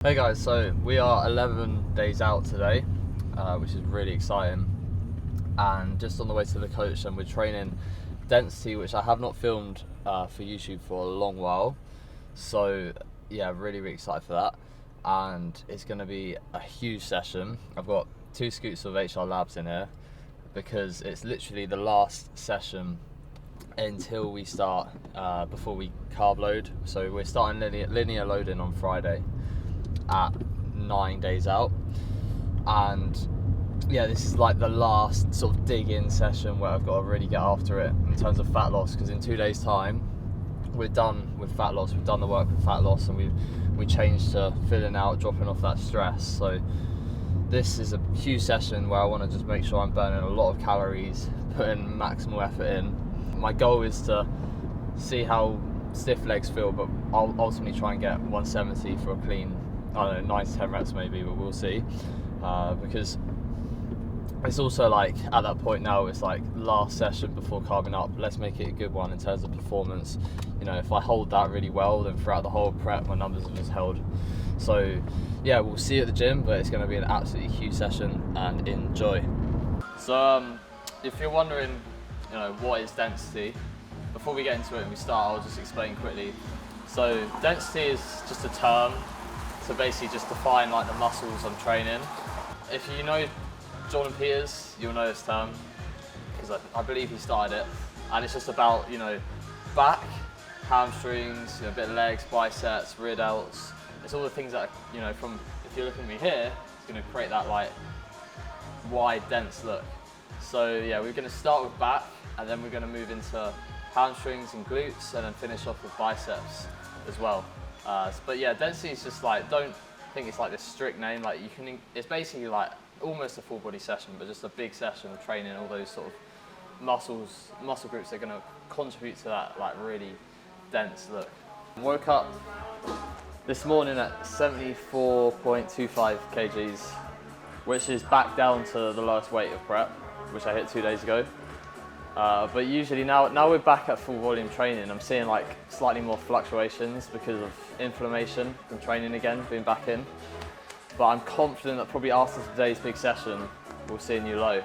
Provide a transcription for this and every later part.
Hey guys, so we are 11 days out today, which is really exciting, and just on the way to the coach, and we're training density, which I have not filmed for YouTube for a long while, so yeah, really excited for that. And it's going to be a huge session. I've got 2 scoops of HR Labs in here because it's literally the last session until we start before we carb load. So we're starting linear loading on Friday at 9 days out, and yeah, this is like the last sort of dig in session where I've got to really get after it in terms of fat loss, because in 2 days time we're done with fat loss. We've done the work with fat loss, and we changed to filling out, dropping off that stress. So this is a huge session where I want to just make sure I'm burning a lot of calories, putting maximal effort in. My goal is to see how stiff legs feel, but I'll ultimately try and get 170 for a clean, I don't know, 9 to 10 reps maybe, but we'll see. Because it's also like, at that point now, it's like last session before carving up. Let's make it a good one in terms of performance. You know, if I hold that really well, then throughout the whole prep, my numbers are just held. So yeah, we'll see you at the gym, but it's going to be an absolutely huge session, and enjoy. So if you're wondering, you know, what is density, before we get into it and we start, I'll just explain quickly. So density is just a term to basically just define like the muscles I'm training. If you know Jordan Peters, you'll know this term, because I believe he started it, and it's just about, you know, back, hamstrings, you know, a bit of legs, biceps, rear delts. It's all the things that, you know, from, if you're looking at me here, it's going to create that like wide, dense look. So yeah, we're going to start with back, and then we're going to move into hamstrings and glutes, and then finish off with biceps as well. But yeah, density is just like, don't think it's like this strict name. Like, you can, it's basically like almost a full body session, but just a big session of training all those sort of muscle groups that are going to contribute to that like really dense look. Woke up this morning at 74.25 kgs, which is back down to the lowest weight of prep, which I hit 2 days ago. But usually now we're back at full volume training, I'm seeing like slightly more fluctuations because of inflammation from training again, being back in. But I'm confident that probably after today's big session, we'll see a new low.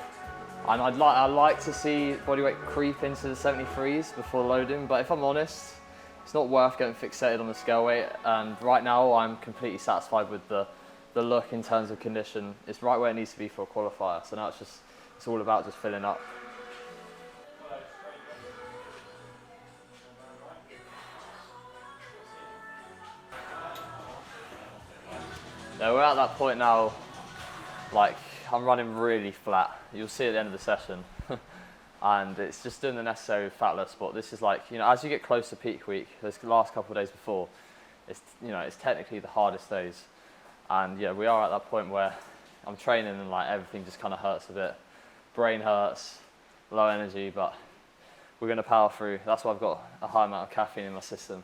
And I'd like to see bodyweight creep into the 73s before loading, but if I'm honest, it's not worth getting fixated on the scale weight. And right now I'm completely satisfied with the look in terms of condition. It's right where it needs to be for a qualifier. So now it's all about just filling up. Yeah, we're at that point now, like I'm running really flat. You'll see at the end of the session. And it's just doing the necessary fat loss. But this is like, you know, as you get close to peak week, those last couple of days before, it's, you know, it's technically the hardest days. And yeah, we are at that point where I'm training and like everything just kind of hurts a bit. Brain hurts, low energy, but we're going to power through. That's why I've got a high amount of caffeine in my system.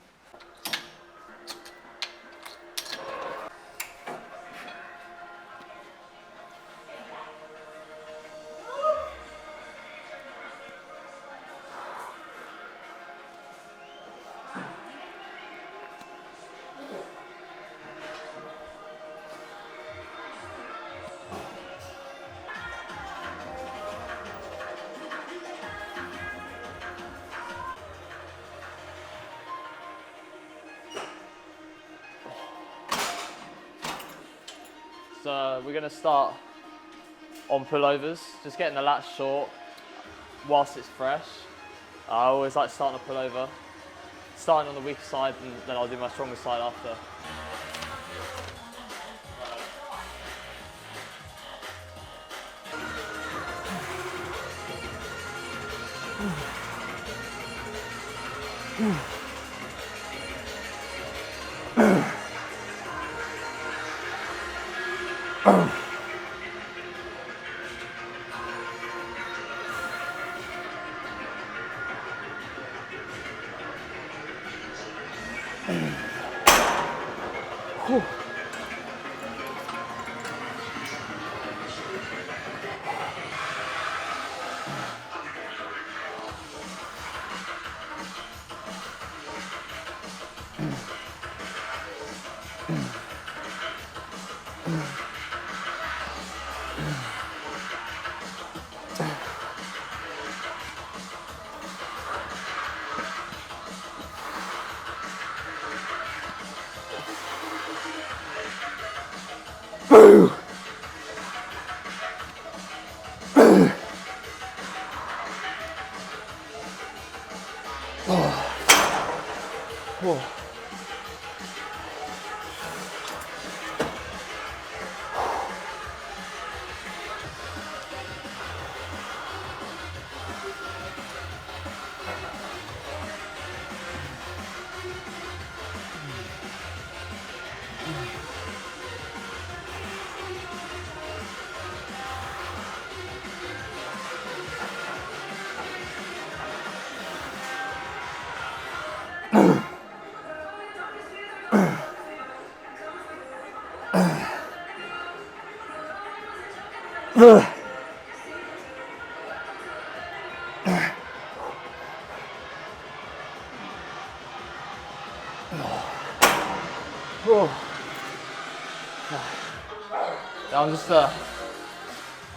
So we're going to start on pullovers, just getting the lats short whilst it's fresh. I always like starting a pullover, starting on the weaker side, and then I'll do my stronger side after.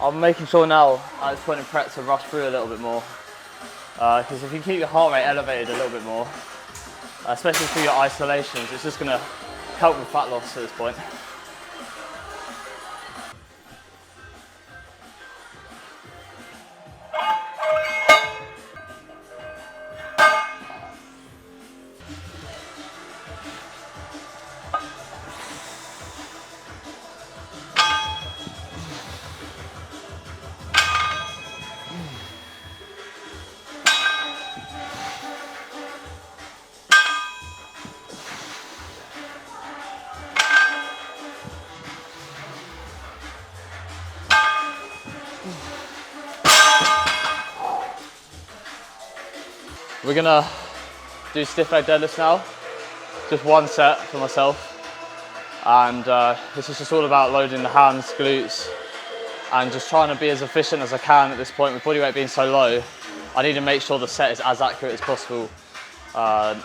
I'm making sure now at this point in prep to rush through a little bit more, because if you keep your heart rate elevated a little bit more, especially through your isolations, it's just going to help with fat loss at this point. We're gonna do stiff leg deadlifts now, just one set for myself. And this is just all about loading the hands, glutes, and just trying to be as efficient as I can at this point. With body weight being so low, I need to make sure the set is as accurate as possible.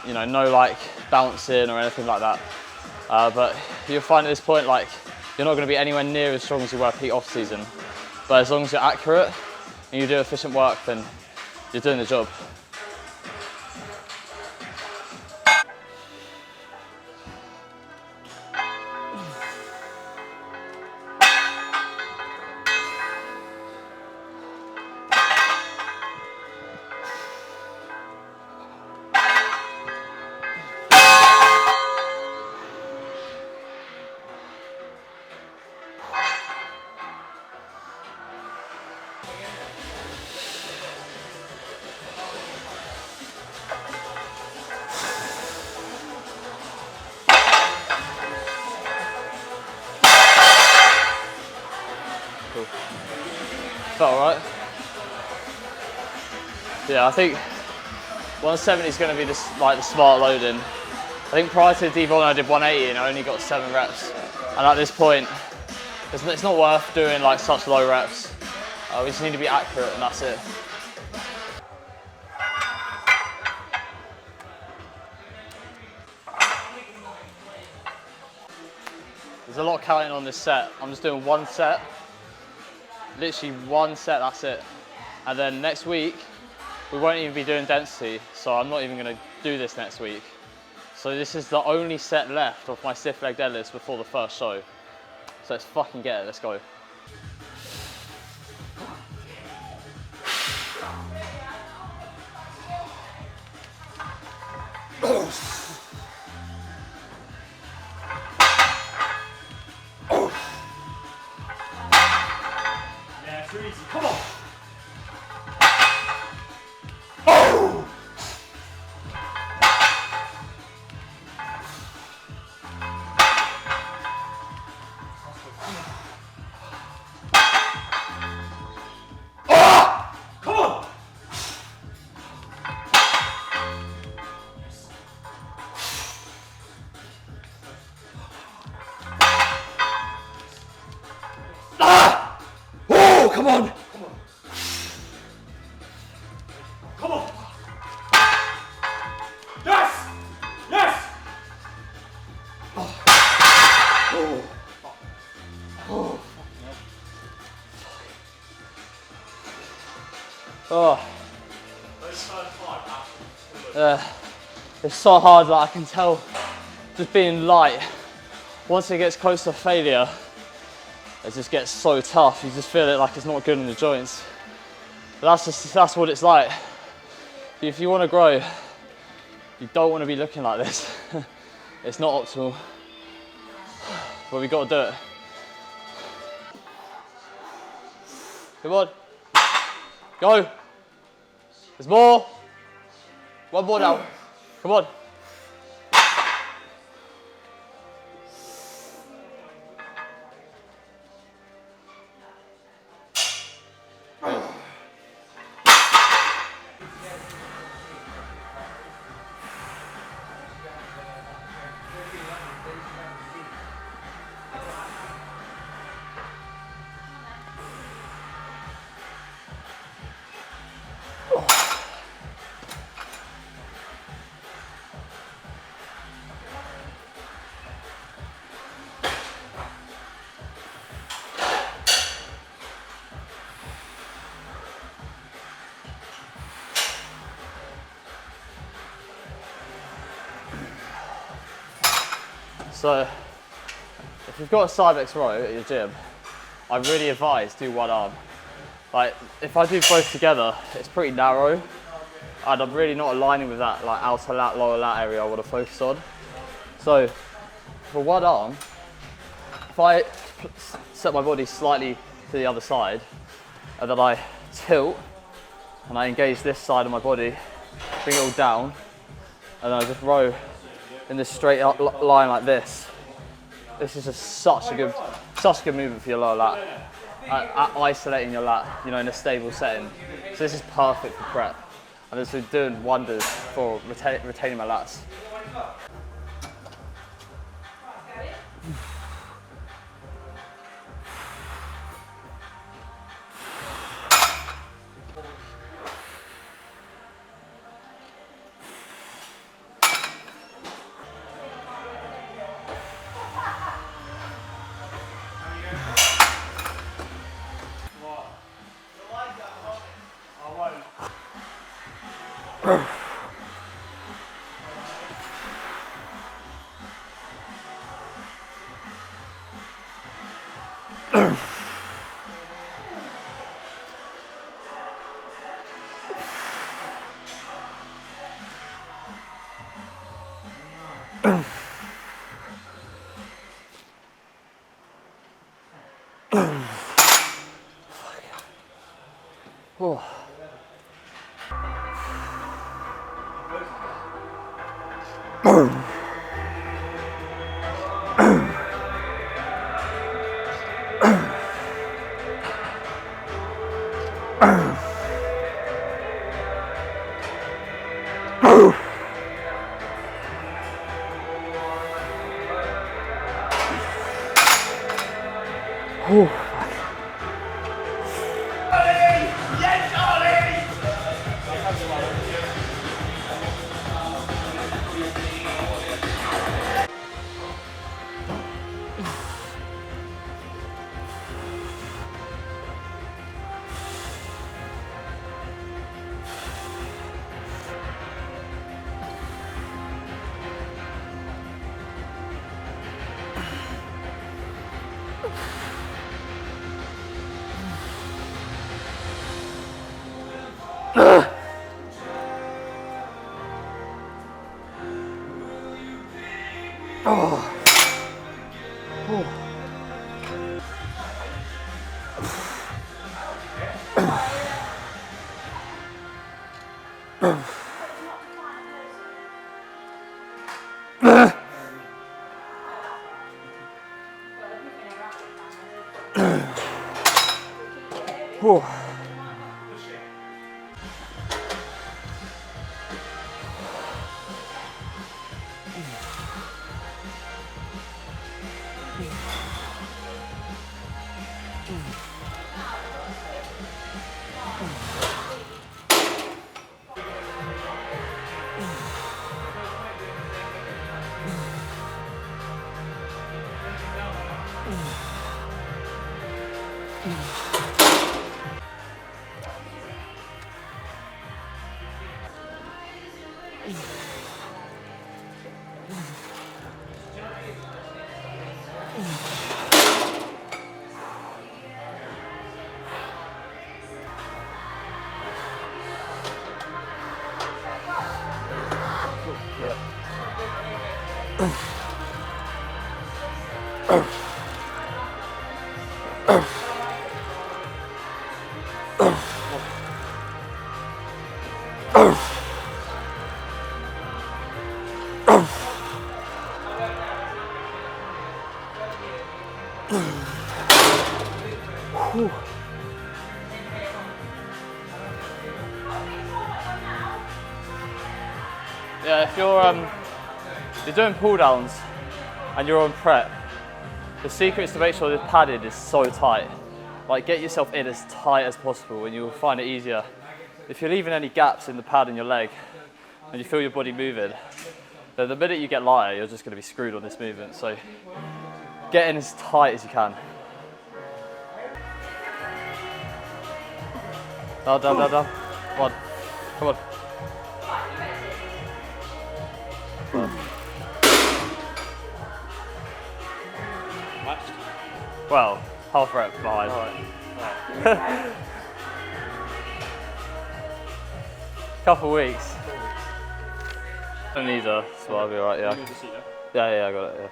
You know, no like bouncing or anything like that. But you'll find at this point, like, you're not gonna be anywhere near as strong as you were peak off season. But as long as you're accurate and you do efficient work, then you're doing the job. Cool. Felt alright? Yeah, I think 170 is going to be the smart loading. I think prior to the devon I did 180 and I only got 7 reps. And at this point, it's not worth doing like such low reps. We just need to be accurate and that's it. There's a lot counting on this set. I'm just doing one set. Literally one set, that's it. And then next week, we won't even be doing density, so I'm not even gonna do this next week. So this is the only set left of my stiff leg deadlifts before the first show. So let's fucking get it, let's go. Yeah, too easy, come on! Oh. It's so hard that I can tell, just being light, once it gets close to failure, it just gets so tough. You just feel it like it's not good in the joints. But that's what it's like. If you want to grow, you don't want to be looking like this. It's not optimal, but we got to do it. Come on, go. There's more. One more now. Come on. So, if you've got a Cybex row at your gym, I really advise do one arm. Like, if I do both together, it's pretty narrow, and I'm really not aligning with that like outer lat, lower lat area I want to focus on. So, for one arm, if I set my body slightly to the other side, and then I tilt, and I engage this side of my body, bring it all down, and then I just row in this straight up line like this. This is just such a good movement for your lower lat. Isolating your lat, you know, in a stable setting. So this is perfect for prep. And it's been doing wonders for retaining my lats. Oh. Yeah, if you're doing pull downs and you're on prep, the secret is to make sure this padding is so tight. Like, get yourself in as tight as possible and you'll find it easier. If you're leaving any gaps in the pad in your leg and you feel your body moving, then the minute you get lighter, you're just going to be screwed on this movement. So get in as tight as you can. Down, down, down, down. Come on. Come on. Well, half rep behind. Right. Couple weeks. And neither, so I'll be alright, yeah. Yeah, I got it, yeah.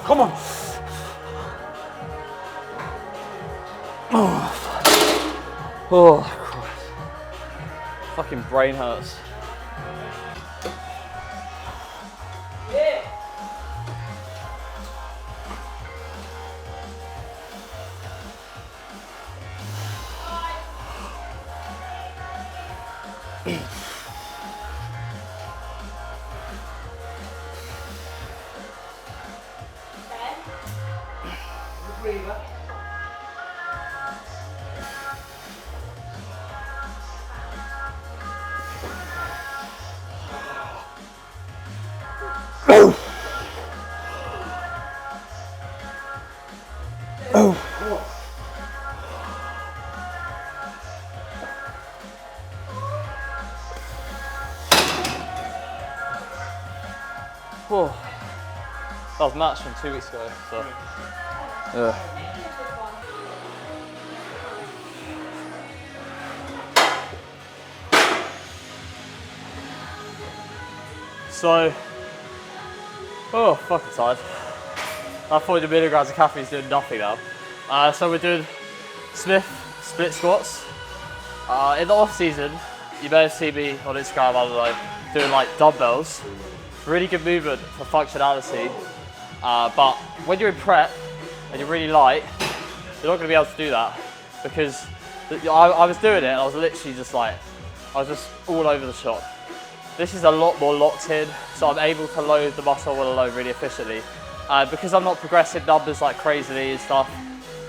Come on. Oh, Christ. Fucking brain hurts. Oh, that was match from 2 weeks ago, so yeah. So, oh, fucking tired. That 40 milligrams of caffeine is doing nothing now. So we're doing Smith split squats. In the off season, you may have seen me on Instagram, I don't know, doing like dumbbells. Really good movement for functionality, but when you're in prep and you're really light, you're not going to be able to do that because I was doing it and I was literally just like, I was just all over the shop. This is a lot more locked in, so I'm able to load the muscle I want to load really efficiently. Because I'm not progressing numbers like crazily and stuff,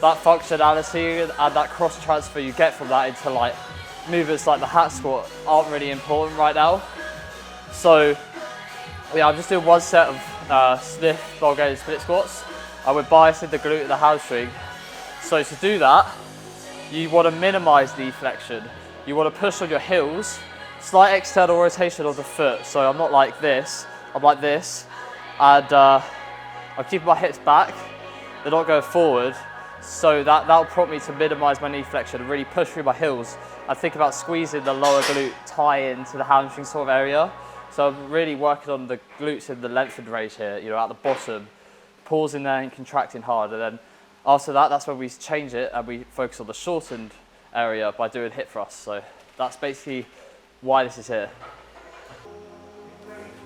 that functionality and that cross transfer you get from that into like movements like the hat squat aren't really important right now. So yeah, I'm just doing one set of Smith Bulgarian split squats. We're biasing the glute and the hamstring. So to do that, you want to minimize knee flexion. You want to push on your heels, slight external rotation of the foot. So I'm not like this, I'm like this. And I'm keeping my hips back, they're not going forward. So that'll prompt me to minimize my knee flexion and really push through my heels. I think about squeezing the lower glute, tie into the hamstring sort of area. So I'm really working on the glutes in the lengthened range here, you know, at the bottom, pausing there and contracting hard. And then after that, that's when we change it and we focus on the shortened area by doing hip thrusts. So that's basically why this is here.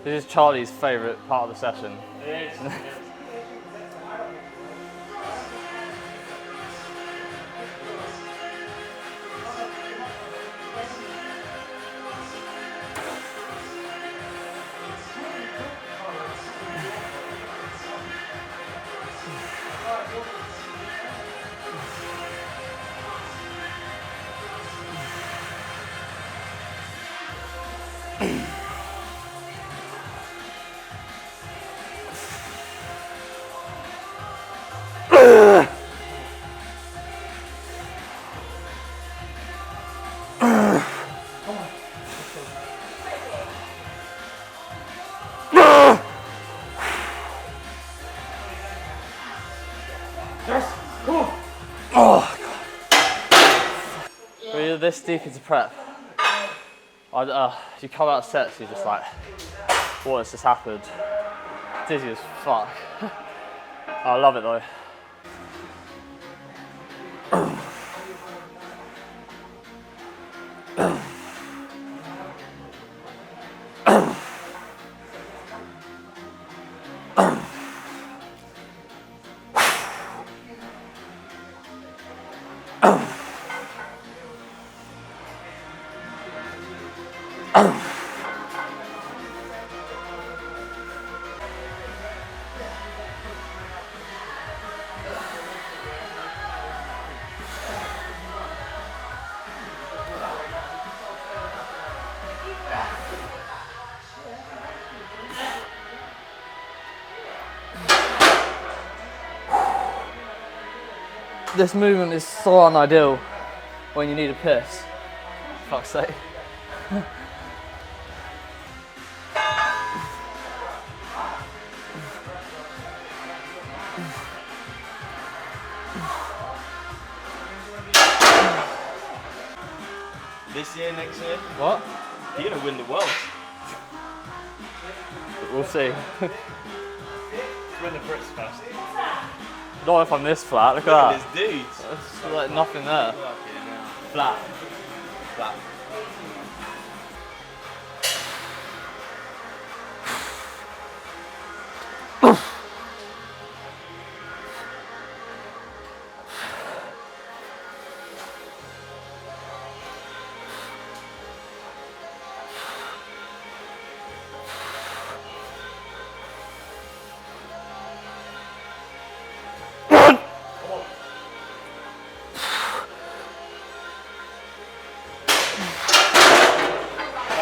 This is Charlie's favorite part of the session. It is. this deep into prep, you come out of sets, you're just like, what has just happened? Dizzy as fuck. I love it though. This movement is so unideal when you need a piss. Fuck's sake. This year, next year, What? you're gonna win the world. We'll see. Win the Brits first. Not if I'm this flat, look Look at at that. this dude. There's like nothing there. Flat. Flat.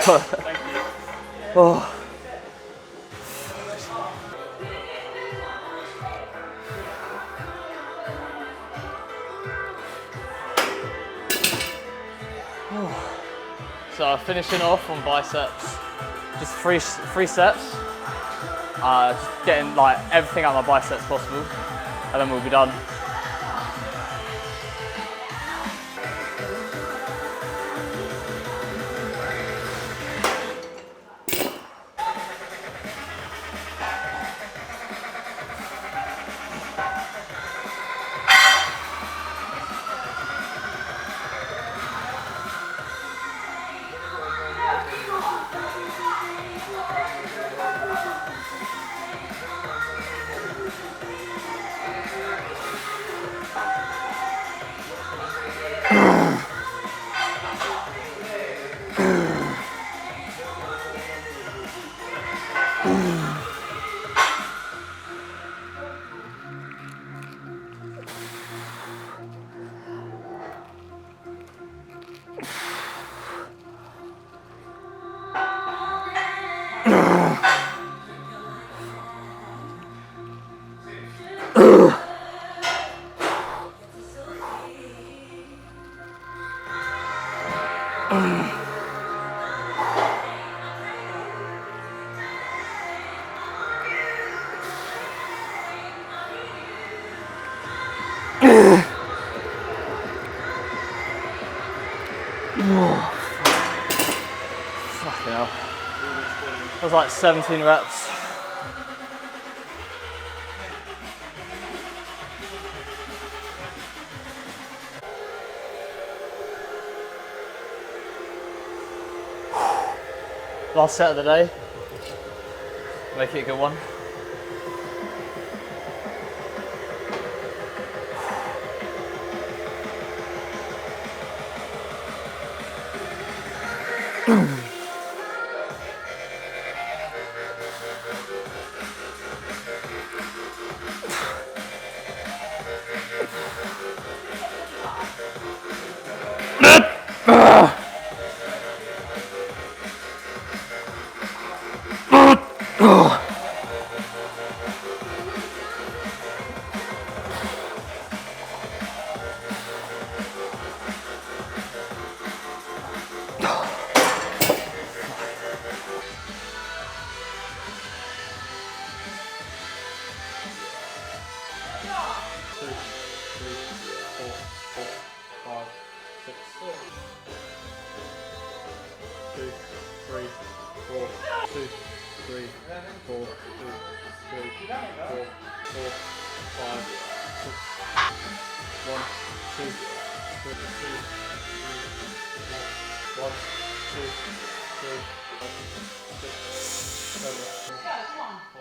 Thank you. Oh. So finishing off on biceps, just three sets. Just getting like everything out of my biceps possible, and then we'll be done. Fucking hell. That was like 17 reps. Last set of the day. Make it a good one. 2, 3, 4, 2, 3, 4, 2, 3, 4, 4, 5, 6, 1, 2, 3, 1, 2, 3, 6, 7, 5,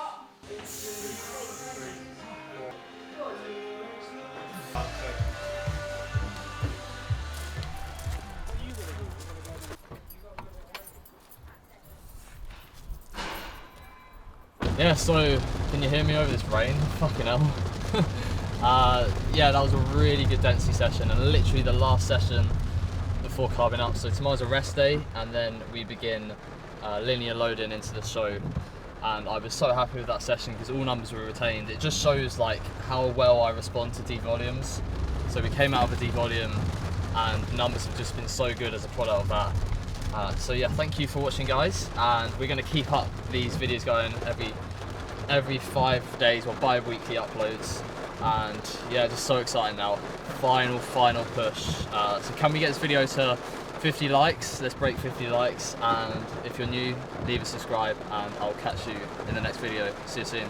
6, 3, 4. Yeah, so can you hear me over this rain? Fucking hell. Yeah, that was a really good density session, and literally the last session before carbing up. So tomorrow's a rest day, and then we begin linear loading into the show. And I was so happy with that session because all numbers were retained. It just shows like how well I respond to devolumes. So we came out of a devolume, and numbers have just been so good as a product of that. So yeah, thank you for watching, guys, and we're going to keep up these videos going every 5 days or bi-weekly uploads. And yeah, just so exciting now. Final push. So can we get this video to 50 likes? Let's break 50 likes, and if you're new, leave a subscribe, and I'll catch you in the next video. See you soon.